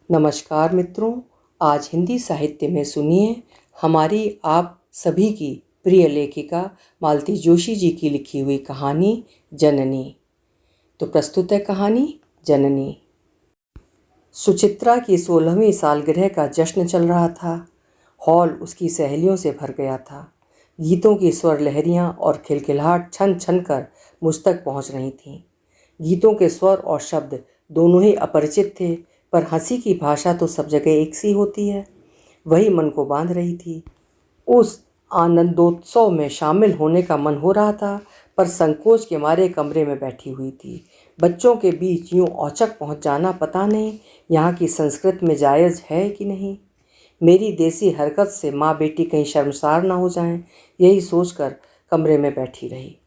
नमस्कार मित्रों, आज हिंदी साहित्य में सुनिए हमारी आप सभी की प्रिय लेखिका मालती जोशी जी की लिखी हुई कहानी जननी। तो प्रस्तुत है कहानी जननी। सुचित्रा की 16वीं सालगिरह का जश्न चल रहा था। हॉल उसकी सहेलियों से भर गया था। गीतों की स्वर लहरियाँ और खिलखिलाहट छन छन कर मुझ तक पहुँच रही थीं। गीतों के स्वर और शब्द दोनों ही अपरिचित थे, पर हंसी की भाषा तो सब जगह एक सी होती है। वही मन को बांध रही थी। उस आनंदोत्सव में शामिल होने का मन हो रहा था, पर संकोच के मारे कमरे में बैठी हुई थी। बच्चों के बीच यूं औचक पहुंच जाना पता नहीं यहाँ की संस्कृति में जायज़ है कि नहीं। मेरी देसी हरकत से माँ बेटी कहीं शर्मसार ना हो जाएं, यही सोचकर कमरे में बैठी रही।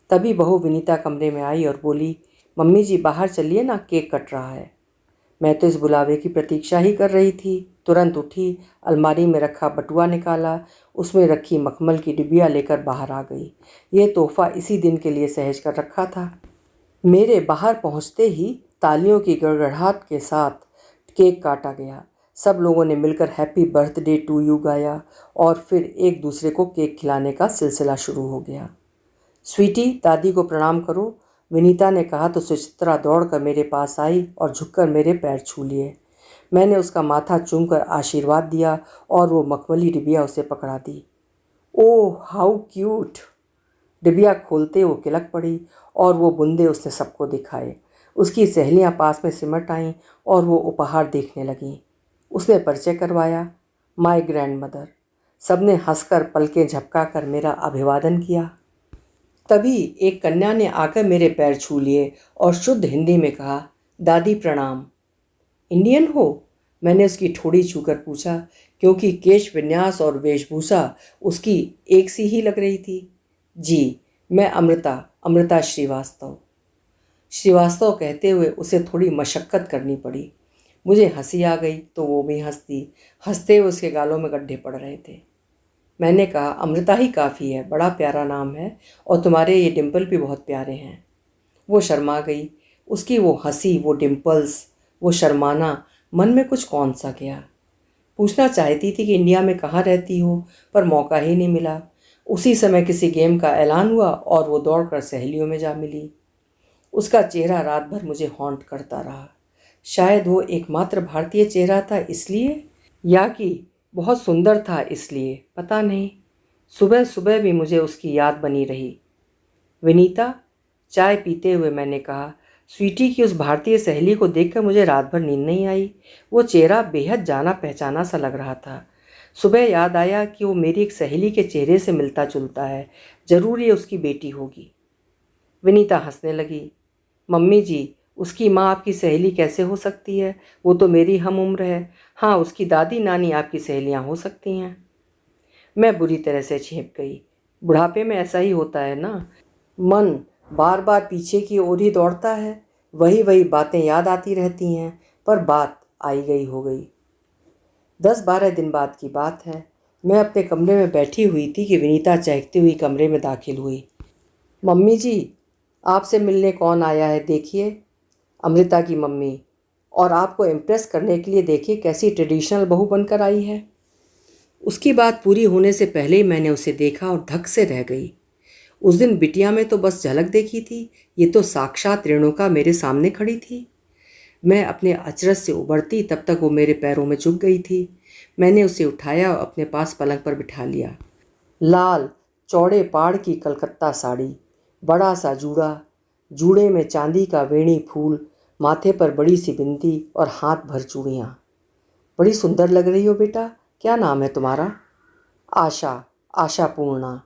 तभी बहू विनीता कमरे में आई और बोली, मम्मी जी बाहर चलिए ना, केक कट रहा है। मैं तो इस बुलावे की प्रतीक्षा ही कर रही थी। तुरंत उठी, अलमारी में रखा बटुआ निकाला, उसमें रखी मखमल की डिबिया लेकर बाहर आ गई। ये तोहफा इसी दिन के लिए सहेज कर रखा था। मेरे बाहर पहुंचते ही तालियों की गड़गड़ाहट के साथ केक काटा गया। सब लोगों ने मिलकर हैप्पी बर्थडे टू यू गाया और फिर एक दूसरे को केक खिलाने का सिलसिला शुरू हो गया। स्वीटी, दादी को प्रणाम करो, विनीता ने कहा तो सुचित्रा दौड़कर मेरे पास आई और झुककर मेरे पैर छू लिए। मैंने उसका माथा चूमकर आशीर्वाद दिया और वो मखमली डिबिया उसे पकड़ा दी। Oh how cute! डिबिया खोलते वो किलक पड़ी और वो बूंदे उसने सबको दिखाए। उसकी सहेलियां पास में सिमट आईं और वो उपहार देखने लगीं। उसने परिचय करवाया, माय ग्रैंड मदर। सबने हंसकर पलकें झपकाकर मेरा अभिवादन किया। तभी एक कन्या ने आकर मेरे पैर छू लिए और शुद्ध हिंदी में कहा, दादी प्रणाम। इंडियन हो? मैंने उसकी ठोड़ी छूकर पूछा, क्योंकि केश विन्यास और वेशभूषा उसकी एक सी ही लग रही थी। जी, मैं अमृता श्रीवास्तव। श्रीवास्तव कहते हुए उसे थोड़ी मशक्क़त करनी पड़ी। मुझे हंसी आ गई तो वो भी हंसती। हंसते हुए उसके गालों में गड्ढे पड़ रहे थे। मैंने कहा, अमृता ही काफ़ी है, बड़ा प्यारा नाम है और तुम्हारे ये डिम्पल भी बहुत प्यारे हैं। वो शर्मा गई। उसकी वो हंसी, वो डिम्पल्स, वो शर्माना, मन में कुछ कौन सा गया। पूछना चाहती थी कि इंडिया में कहाँ रहती हो, पर मौका ही नहीं मिला। उसी समय किसी गेम का ऐलान हुआ और वो दौड़कर सहेलियों में जा मिली। उसका चेहरा रात भर मुझे हॉन्ट करता रहा। शायद वो एकमात्र भारतीय चेहरा था इसलिए, या कि बहुत सुंदर था इसलिए, पता नहीं। सुबह सुबह भी मुझे उसकी याद बनी रही। विनीता, चाय पीते हुए मैंने कहा, स्वीटी की उस भारतीय सहेली को देखकर मुझे रात भर नींद नहीं आई। वो चेहरा बेहद जाना पहचाना सा लग रहा था। सुबह याद आया कि वो मेरी एक सहेली के चेहरे से मिलता जुलता है। जरूर ये उसकी बेटी होगी। विनीता हंसने लगी। मम्मी जी, उसकी माँ आपकी सहेली कैसे हो सकती है? वो तो मेरी हम उम्र है। हाँ, उसकी दादी नानी आपकी सहेलियाँ हो सकती हैं। मैं बुरी तरह से चेप गई। बुढ़ापे में ऐसा ही होता है ना, मन बार बार पीछे की ओर ही दौड़ता है। वही वही बातें याद आती रहती हैं, पर बात आई गई हो गई। 10-12 दिन बाद की बात है। मैं अपने कमरे में बैठी हुई थी कि विनीता चहकती हुई कमरे में दाखिल हुई। मम्मी जी, आपसे मिलने कौन आया है देखिए। अमृता की मम्मी। और आपको इम्प्रेस करने के लिए देखिए कैसी ट्रेडिशनल बहू बनकर आई है। उसकी बात पूरी होने से पहले ही मैंने उसे देखा और धक से रह गई। उस दिन बिटिया में तो बस झलक देखी थी, ये तो साक्षात रेणुका मेरे सामने खड़ी थी। मैं अपने अचरज से उबरती तब तक वो मेरे पैरों में झुक गई थी। मैंने उसे उठाया और अपने पास पलंग पर बिठा लिया। लाल चौड़े पाड़ की कलकत्ता साड़ी, बड़ा सा जूड़ा, जूड़े में चांदी का वेणी फूल, माथे पर बड़ी सी बिंदी और हाथ भर चूड़ियाँ। बड़ी सुंदर लग रही हो बेटा। क्या नाम है तुम्हारा? आशा। आशा पूर्णा।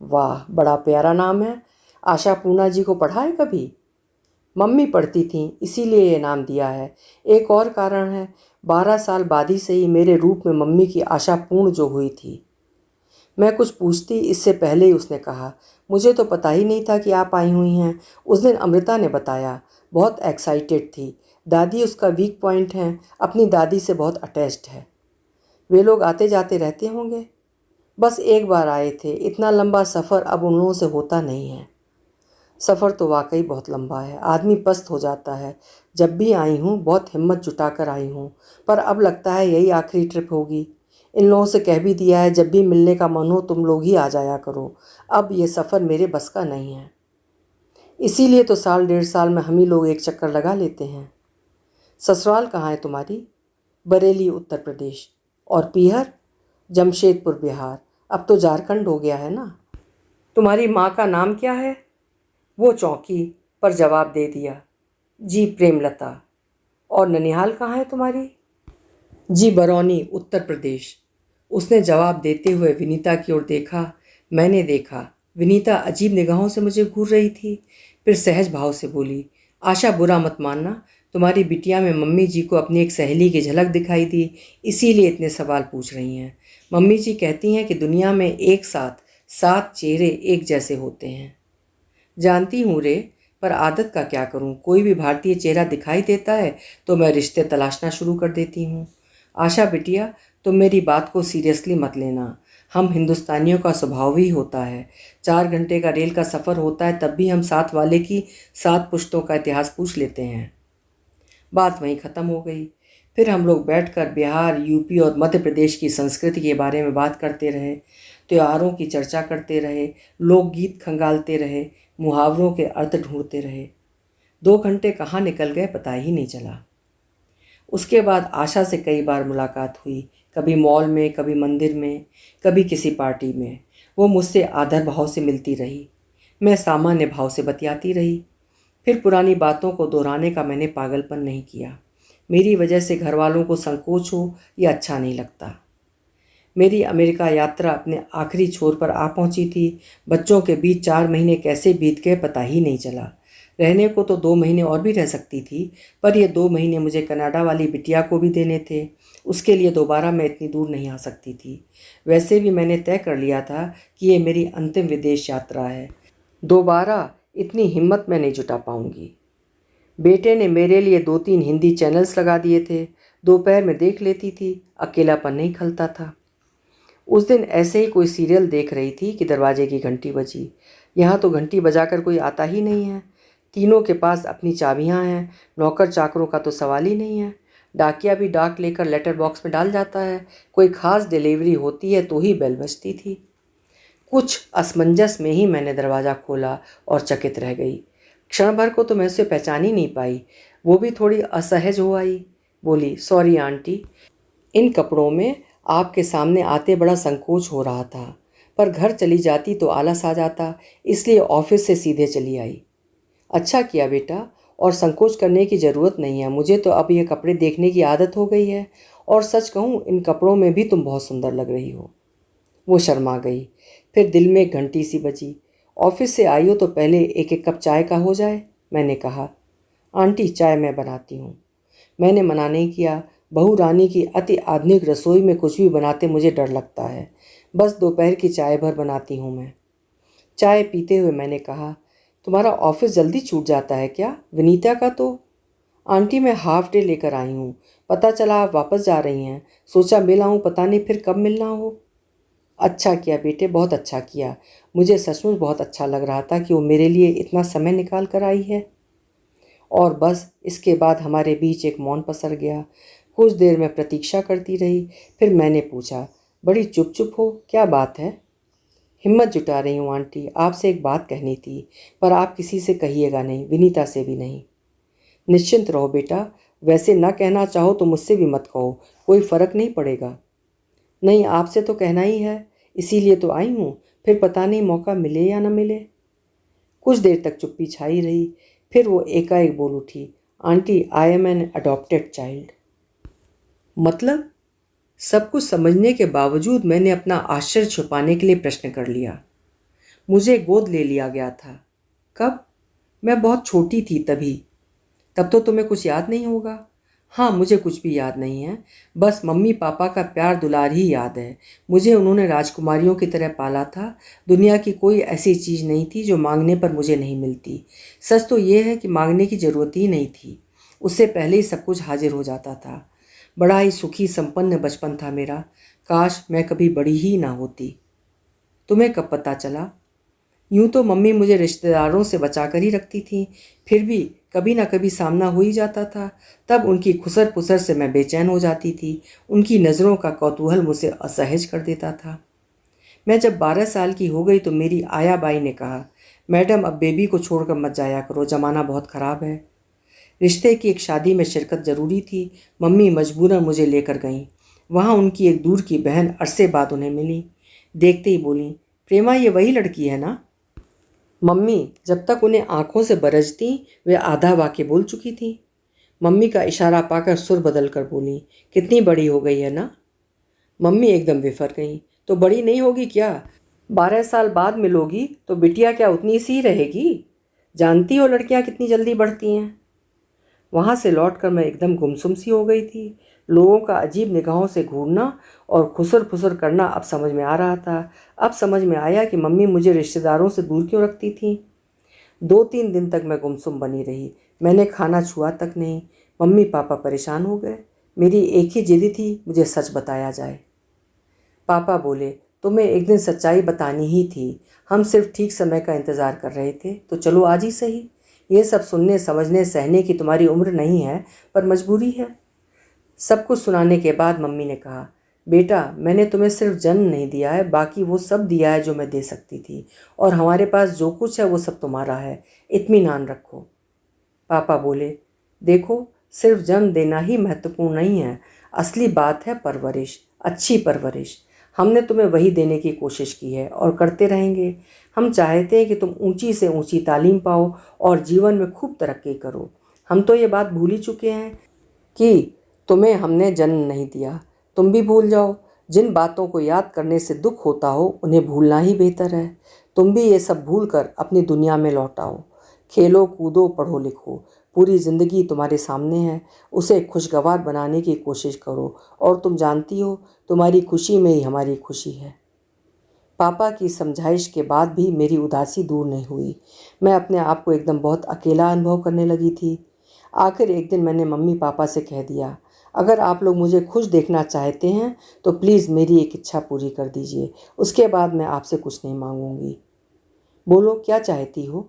वाह, बड़ा प्यारा नाम है। आशा पूर्णा जी को पढ़ा है कभी? मम्मी पढ़ती थीं, इसीलिए ये नाम दिया है। एक और कारण है, 12 साल बाद ही से ही मेरे रूप में मम्मी की आशा पूर्ण जो हुई थी। मैं कुछ पूछती इससे पहले ही उसने कहा, मुझे तो पता ही नहीं था कि आप आई हुई हैं। उस दिन अमृता ने बताया। बहुत एक्साइटेड थी। दादी उसका वीक पॉइंट है, अपनी दादी से बहुत अटैच्ड है। वे लोग आते जाते रहते होंगे। बस एक बार आए थे। इतना लंबा सफ़र अब उन लोगों से होता नहीं है। सफ़र तो वाकई बहुत लंबा है, आदमी पस्त हो जाता है। जब भी आई हूँ बहुत हिम्मत जुटाकर आई हूँ, पर अब लगता है यही आखिरी ट्रिप होगी। इन लोगों से कह भी दिया है जब भी मिलने का मन हो तुम लोग ही आ जाया करो। अब ये सफ़र मेरे बस का नहीं है। इसीलिए तो साल डेढ़ साल में हम ही लोग एक चक्कर लगा लेते हैं। ससुराल कहाँ है तुम्हारी? बरेली उत्तर प्रदेश। और पीहर? जमशेदपुर बिहार। अब तो झारखंड हो गया है ना। तुम्हारी माँ का नाम क्या है? वो चौंकी पर जवाब दे दिया, जी प्रेमलता। और ननिहाल कहाँ है तुम्हारी? जी बरौनी उत्तर प्रदेश। उसने जवाब देते हुए विनीता की ओर देखा। मैंने देखा। विनीता अजीब निगाहों से मुझे घूर रही थी। फिर सहज भाव से बोली, आशा बुरा मत मानना, तुम्हारी बिटिया में मम्मी जी को अपनी एक सहेली की झलक दिखाई दी, इसीलिए इतने सवाल पूछ रही हैं। मम्मी जी कहती हैं कि दुनिया में एक साथ 7 चेहरे एक जैसे होते हैं। जानती हूँ रे, पर आदत का क्या करूँ, कोई भी भारतीय चेहरा दिखाई देता है तो मैं रिश्ते तलाशना शुरू कर देती हूँ। आशा बिटिया, तुम मेरी बात को सीरियसली मत लेना। हम हिंदुस्तानियों का स्वभाव ही होता है। 4 घंटे का रेल का सफ़र होता है तब भी हम साथ वाले की 7 पुश्तों का इतिहास पूछ लेते हैं। बात वहीं ख़त्म हो गई। फिर हम लोग बैठकर बिहार, यूपी और मध्य प्रदेश की संस्कृति के बारे में बात करते रहे, त्योहारों की चर्चा करते रहे, लोकगीत खंगालते रहे, मुहावरों के अर्थ ढूंढते रहे। 2 घंटे कहाँ निकल गए पता ही नहीं चला। उसके बाद आशा से कई बार मुलाकात हुई, कभी मॉल में, कभी मंदिर में, कभी किसी पार्टी में। वो मुझसे आदर भाव से मिलती रही, मैं सामान्य भाव से बतियाती रही। फिर पुरानी बातों को दोहराने का मैंने पागलपन नहीं किया। मेरी वजह से घर वालों को संकोच हो यह अच्छा नहीं लगता। मेरी अमेरिका यात्रा अपने आखिरी छोर पर आ पहुंची थी। बच्चों के बीच 4 महीने कैसे बीत गए पता ही नहीं चला। रहने को तो 2 महीने और भी रह सकती थी, पर ये 2 महीने मुझे कनाडा वाली बिटिया को भी देने थे। उसके लिए दोबारा मैं इतनी दूर नहीं आ सकती थी। वैसे भी मैंने तय कर लिया था कि ये मेरी अंतिम विदेश यात्रा है। दोबारा इतनी हिम्मत मैं नहीं जुटा पाऊंगी। बेटे ने मेरे लिए 2-3 हिंदी चैनल्स लगा दिए थे। दोपहर में देख लेती थी, अकेलापन नहीं खलता था। उस दिन ऐसे ही कोई सीरियल देख रही थी कि दरवाजे की घंटी बजी। यहाँ तो घंटी बजाकर कोई आता ही नहीं है। तीनों के पास अपनी चाबियाँ हैं, नौकर चाकरों का तो सवाल ही नहीं है। डाकिया भी डाक लेकर लेटर बॉक्स में डाल जाता है। कोई ख़ास डिलीवरी होती है तो ही बेल बजती थी। कुछ असमंजस में ही मैंने दरवाज़ा खोला और चकित रह गई। क्षण भर को तो मैं उसे पहचान ही नहीं पाई। वो भी थोड़ी असहज हो आई। बोली, सॉरी आंटी, इन कपड़ों में आपके सामने आते बड़ा संकोच हो रहा था, पर घर चली जाती तो आलस आ जाता, इसलिए ऑफिस से सीधे चली आई। अच्छा किया बेटा, और संकोच करने की ज़रूरत नहीं है। मुझे तो अब ये कपड़े देखने की आदत हो गई है, और सच कहूँ इन कपड़ों में भी तुम बहुत सुंदर लग रही हो। वो शर्मा गई। फिर दिल में एक घंटी सी बजी। ऑफिस से आई हो तो पहले एक एक कप चाय का हो जाए, मैंने कहा। आंटी, चाय मैं बनाती हूँ। मैंने मना नहीं किया। बहू रानी की अति आधुनिक रसोई में कुछ भी बनाते मुझे डर लगता है। बस दोपहर की चाय भर बनाती हूँ मैं। चाय पीते हुए मैंने कहा, तुम्हारा ऑफिस जल्दी छूट जाता है क्या? विनीता का तो। आंटी, मैं हाफ डे लेकर आई हूँ। पता चला आप वापस जा रही हैं, सोचा मिल आऊँ, पता नहीं फिर कब मिलना हो। अच्छा किया बेटे, बहुत अच्छा किया। मुझे सचमुच बहुत अच्छा लग रहा था कि वो मेरे लिए इतना समय निकाल कर आई है। और बस इसके बाद हमारे बीच एक मौन पसर गया। कुछ देर मैं प्रतीक्षा करती रही। फिर मैंने पूछा, बड़ी चुप चुप हो, क्या बात है? हिम्मत जुटा रही हूँ आंटी, आपसे एक बात कहनी थी, पर आप किसी से कहिएगा नहीं, विनीता से भी नहीं। निश्चिंत रहो बेटा, वैसे ना कहना चाहो तो मुझसे भी मत कहो, कोई फ़र्क नहीं पड़ेगा। नहीं, आपसे तो कहना ही है, इसीलिए तो आई हूँ। फिर पता नहीं मौका मिले या न मिले। कुछ देर तक चुप्पी छाई रही। फिर वो एकाएक बोल उठी, aunty, I am an adopted child. मतलब? सब कुछ समझने के बावजूद मैंने अपना आश्चर्य छुपाने के लिए प्रश्न कर लिया। मुझे गोद ले लिया गया था। कब? मैं बहुत छोटी थी तभी। तब तो तुम्हें कुछ याद नहीं होगा। हाँ, मुझे कुछ भी याद नहीं है, बस मम्मी पापा का प्यार दुलार ही याद है। मुझे उन्होंने राजकुमारियों की तरह पाला था। दुनिया की कोई ऐसी चीज़ नहीं थी जो मांगने पर मुझे नहीं मिलती। सच तो ये है कि मांगने की ज़रूरत ही नहीं थी, उससे पहले ही सब कुछ हाजिर हो जाता था। बड़ा ही सुखी संपन्न बचपन था मेरा। काश मैं कभी बड़ी ही ना होती। तुम्हें कब पता चला? यूं तो मम्मी मुझे रिश्तेदारों से बचा कर ही रखती थी, फिर भी कभी ना कभी सामना हो ही जाता था। तब उनकी खुसर पुसर से मैं बेचैन हो जाती थी। उनकी नज़रों का कौतूहल मुझे असहज कर देता था। मैं जब 12 साल की हो गई तो मेरी आया बाई ने कहा, मैडम अब बेबी को छोड़कर मत जाया करो, ज़माना बहुत ख़राब है। रिश्ते की एक शादी में शिरकत ज़रूरी थी। मम्मी मजबूरन मुझे लेकर गईं। वहाँ उनकी एक दूर की बहन अरसे बाद उन्हें मिली। देखते ही बोली, प्रेमा ये वही लड़की है ना? मम्मी जब तक उन्हें आंखों से बरसती वे आधा वाक्य बोल चुकी थी। मम्मी का इशारा पाकर सुर बदल कर बोली, कितनी बड़ी हो गई है ना? मम्मी एकदम विफर गई, तो बड़ी नहीं होगी क्या? 12 साल बाद मिलोगी तो बिटिया क्या उतनी सी रहेगी? जानती हो लड़कियां कितनी जल्दी बढ़ती हैं। वहाँ से लौटकर मैं एकदम गुमसुम सी हो गई थी। लोगों का अजीब निगाहों से घूरना और खुसर फुसर करना अब समझ में आ रहा था। अब समझ में आया कि मम्मी मुझे रिश्तेदारों से दूर क्यों रखती थी। 2-3 दिन तक मैं गुमसुम बनी रही। मैंने खाना छुआ तक नहीं। मम्मी पापा परेशान हो गए। मेरी एक ही जिद थी, मुझे सच बताया जाए। पापा बोले, तुम्हें एक दिन सच्चाई बतानी ही थी। हम सिर्फ ठीक समय का इंतज़ार कर रहे थे, तो चलो आज ही सही। ये सब सुनने समझने सहने की तुम्हारी उम्र नहीं है, पर मजबूरी है। सब कुछ सुनाने के बाद मम्मी ने कहा, बेटा मैंने तुम्हें सिर्फ जन्म नहीं दिया है, बाकी वो सब दिया है जो मैं दे सकती थी, और हमारे पास जो कुछ है वो सब तुम्हारा है। इत्मीनान रखो। पापा बोले, देखो सिर्फ जन्म देना ही महत्वपूर्ण नहीं है, असली बात है परवरिश, अच्छी परवरिश। हमने तुम्हें वही देने की कोशिश की है और करते रहेंगे। हम चाहते हैं कि तुम ऊंची से ऊंची तालीम पाओ और जीवन में खूब तरक्की करो। हम तो ये बात भूल ही चुके हैं कि तुम्हें हमने जन्म नहीं दिया। तुम भी भूल जाओ। जिन बातों को याद करने से दुख होता हो उन्हें भूलना ही बेहतर है। तुम भी ये सब भूल कर अपनी दुनिया में लौट आओ। खेलो कूदो पढ़ो लिखो। पूरी ज़िंदगी तुम्हारे सामने है, उसे खुशगवार बनाने की कोशिश करो। और तुम जानती हो तुम्हारी खुशी में ही हमारी खुशी है। पापा की समझाइश के बाद भी मेरी उदासी दूर नहीं हुई। मैं अपने आप को एकदम बहुत अकेला अनुभव करने लगी थी। आखिर एक दिन मैंने मम्मी पापा से कह दिया, अगर आप लोग मुझे खुश देखना चाहते हैं तो प्लीज़ मेरी एक इच्छा पूरी कर दीजिए, उसके बाद मैं आपसे कुछ नहीं मांगूंगी। बोलो क्या चाहती हो?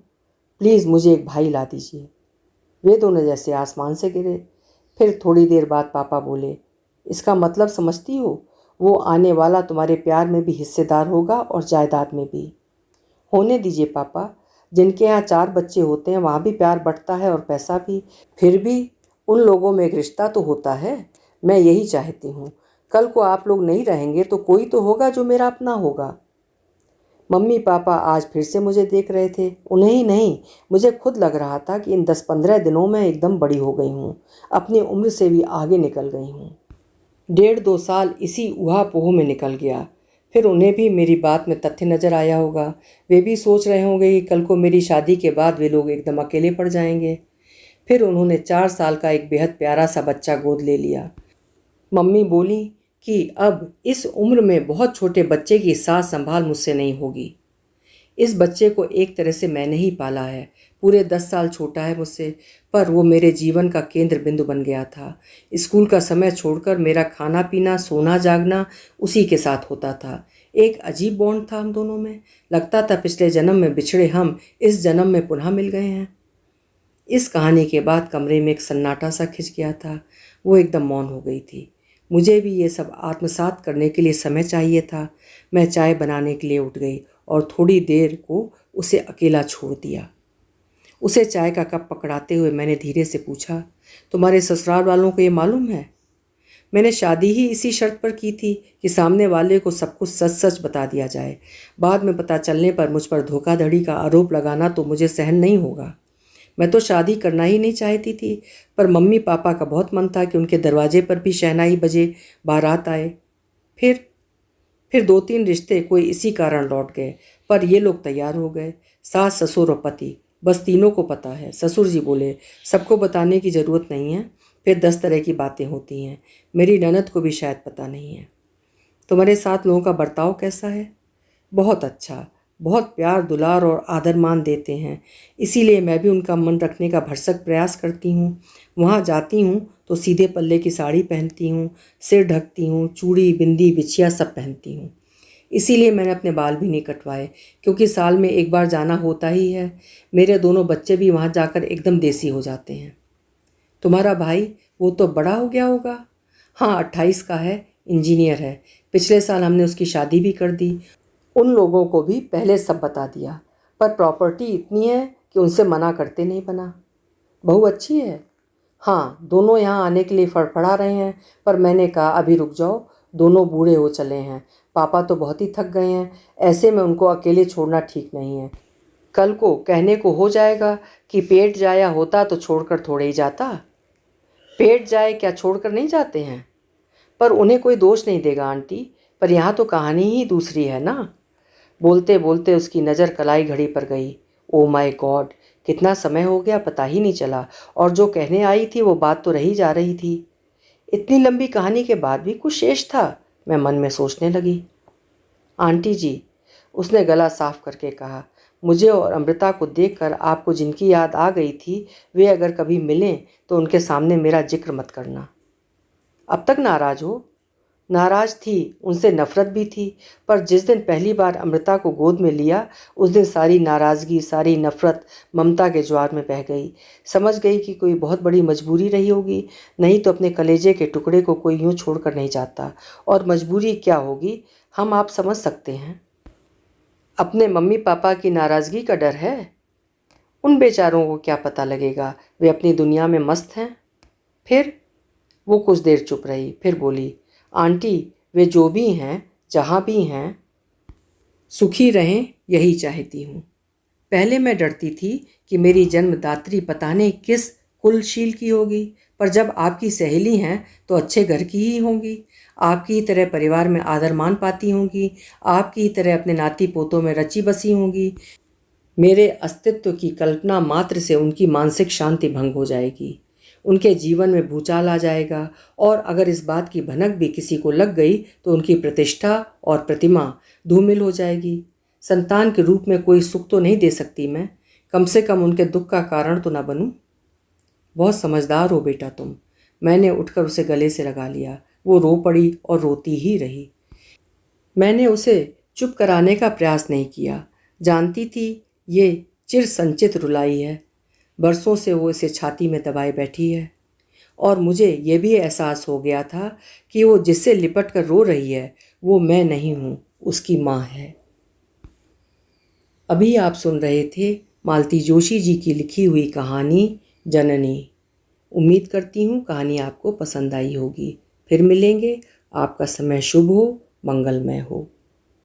प्लीज़ मुझे एक भाई ला दीजिए। वे दोनों जैसे आसमान से गिरे। फिर थोड़ी देर बाद पापा बोले, इसका मतलब समझती हो? वो आने वाला तुम्हारे प्यार में भी हिस्सेदार होगा और जायदाद में भी। होने दीजिए पापा, जिनके यहाँ 4 बच्चे होते हैं वहाँ भी प्यार बढ़ता है और पैसा भी। फिर भी उन लोगों में एक रिश्ता तो होता है। मैं यही चाहती हूँ। कल को आप लोग नहीं रहेंगे तो कोई तो होगा जो मेरा अपना होगा। मम्मी पापा आज फिर से मुझे देख रहे थे। उन्हें ही नहीं, मुझे खुद लग रहा था कि इन 10-15 दिनों में एकदम बड़ी हो गई हूँ, अपनी उम्र से भी आगे निकल गई हूँ। 1.5-2 साल इसी ऊहा-पोह में निकल गया। फिर उन्हें भी मेरी बात में तथ्य नज़र आया होगा। वे भी सोच रहे होंगे कि कल को मेरी शादी के बाद वे लोग एकदम अकेले पड़ जाएंगे। फिर उन्होंने 4 साल का एक बेहद प्यारा सा बच्चा गोद ले लिया। मम्मी बोली कि अब इस उम्र में बहुत छोटे बच्चे की साथ संभाल मुझसे नहीं होगी। इस बच्चे को एक तरह से मैंने ही पाला है। पूरे 10 साल छोटा है मुझसे, पर वो मेरे जीवन का केंद्र बिंदु बन गया था। स्कूल का समय छोड़कर मेरा खाना पीना सोना जागना उसी के साथ होता था। एक अजीब बॉन्ड था हम दोनों में। लगता था पिछले जन्म में बिछड़े हम इस जन्म में पुनः मिल गए हैं। इस कहानी के बाद कमरे में एक सन्नाटा सा खिंच गया था। वो एकदम मौन हो गई थी। मुझे भी ये सब आत्मसात करने के लिए समय चाहिए था। मैं चाय बनाने के लिए उठ गई और थोड़ी देर को उसे अकेला छोड़ दिया। उसे चाय का कप पकड़ाते हुए मैंने धीरे से पूछा, तुम्हारे ससुराल वालों को ये मालूम है? मैंने शादी ही इसी शर्त पर की थी कि सामने वाले को सब कुछ सच सच बता दिया जाए। बाद में पता चलने पर मुझ पर धोखाधड़ी का आरोप लगाना तो मुझे सहन नहीं होगा। मैं तो शादी करना ही नहीं चाहती थी, पर मम्मी पापा का बहुत मन था कि उनके दरवाजे पर भी शहनाई बजे, बारात आए। फिर 2-3 रिश्ते कोई इसी कारण लौट गए, पर ये लोग तैयार हो गए। सास ससुर और पति, बस तीनों को पता है। ससुर जी बोले, सबको बताने की ज़रूरत नहीं है। फिर 10 तरह की बातें होती हैं। मेरी ननद को भी शायद पता नहीं है। तुम्हारे साथ लोगों का बर्ताव कैसा है? बहुत अच्छा, बहुत प्यार दुलार और आदर मान देते हैं। इसीलिए मैं भी उनका मन रखने का भरसक प्रयास करती हूँ। वहाँ जाती हूँ तो सीधे पल्ले की साड़ी पहनती हूँ, सिर ढकती हूँ, चूड़ी बिंदी बिछिया सब पहनती हूँ। इसीलिए मैंने अपने बाल भी नहीं कटवाए, क्योंकि साल में एक बार जाना होता ही है। मेरे दोनों बच्चे भी वहाँ जाकर एकदम देसी हो जाते हैं। तुम्हारा भाई, वो तो बड़ा हो गया होगा। हाँ, 28 का है, इंजीनियर है। पिछले साल हमने उसकी शादी भी कर दी। उन लोगों को भी पहले सब बता दिया, पर प्रॉपर्टी इतनी है कि उनसे मना करते नहीं बना। बहू अच्छी है। हाँ, दोनों यहाँ आने के लिए फड़फड़ा रहे हैं, पर मैंने कहा अभी रुक जाओ, दोनों बूढ़े हो चले हैं, पापा तो बहुत ही थक गए हैं, ऐसे में उनको अकेले छोड़ना ठीक नहीं है। कल को कहने को हो जाएगा कि पेट जाया होता तो छोड़कर थोड़े ही जाता। पेट जाए क्या छोड़कर नहीं जाते हैं? पर उन्हें कोई दोष नहीं देगा आंटी, पर यहाँ तो कहानी ही दूसरी है ना। बोलते बोलते उसकी नज़र कलाई घड़ी पर गई। ओ माय गॉड, कितना समय हो गया पता ही नहीं चला, और जो कहने आई थी वो बात तो रही जा रही थी। इतनी लंबी कहानी के बाद भी कुछ शेष था, मैं मन में सोचने लगी। आंटी जी, उसने गला साफ करके कहा, मुझे और अमृता को देखकर आपको जिनकी याद आ गई थी, वे अगर कभी मिलें तो उनके सामने मेरा जिक्र मत करना। अब तक नाराज़ हो? नाराज़ थी, उनसे नफ़रत भी थी, पर जिस दिन पहली बार अमृता को गोद में लिया, उस दिन सारी नाराज़गी, सारी नफ़रत ममता के ज्वार में बह गई। समझ गई कि कोई बहुत बड़ी मजबूरी रही होगी, नहीं तो अपने कलेजे के टुकड़े को कोई यूँ छोड़कर नहीं जाता। और मजबूरी क्या होगी, हम आप समझ सकते हैं। अपने मम्मी पापा की नाराज़गी का डर है। उन बेचारों को क्या पता लगेगा, वे अपनी दुनिया में मस्त हैं। फिर वो कुछ देर चुप रही, फिर बोली, आंटी, वे जो भी हैं, जहाँ भी हैं, सुखी रहें, यही चाहती हूँ। पहले मैं डरती थी कि मेरी जन्मदात्री पता नहीं किस कुलशील की होगी, पर जब आपकी सहेली हैं तो अच्छे घर की ही होंगी। आपकी ही तरह परिवार में आदर मान पाती होंगी, आपकी ही तरह अपने नाती पोतों में रची बसी होंगी। मेरे अस्तित्व की कल्पना मात्र से उनकी मानसिक शांति भंग हो जाएगी, उनके जीवन में भूचाल आ जाएगा, और अगर इस बात की भनक भी किसी को लग गई तो उनकी प्रतिष्ठा और प्रतिमा धूमिल हो जाएगी। संतान के रूप में कोई सुख तो नहीं दे सकती मैं, कम से कम उनके दुख का कारण तो ना बनूं। बहुत समझदार हो बेटा तुम। मैंने उठकर उसे गले से लगा लिया। वो रो पड़ी और रोती ही रही। मैंने उसे चुप कराने का प्रयास नहीं किया, जानती थी ये चिर संचित रुलाई है, बरसों से वो इसे छाती में दबाए बैठी है। और मुझे ये भी एहसास हो गया था कि वो जिससे लिपट कर रो रही है वो मैं नहीं हूँ, उसकी माँ है। अभी आप सुन रहे थे मालती जोशी जी की लिखी हुई कहानी जननी। उम्मीद करती हूँ कहानी आपको पसंद आई होगी। फिर मिलेंगे। आपका समय शुभ हो, मंगलमय हो।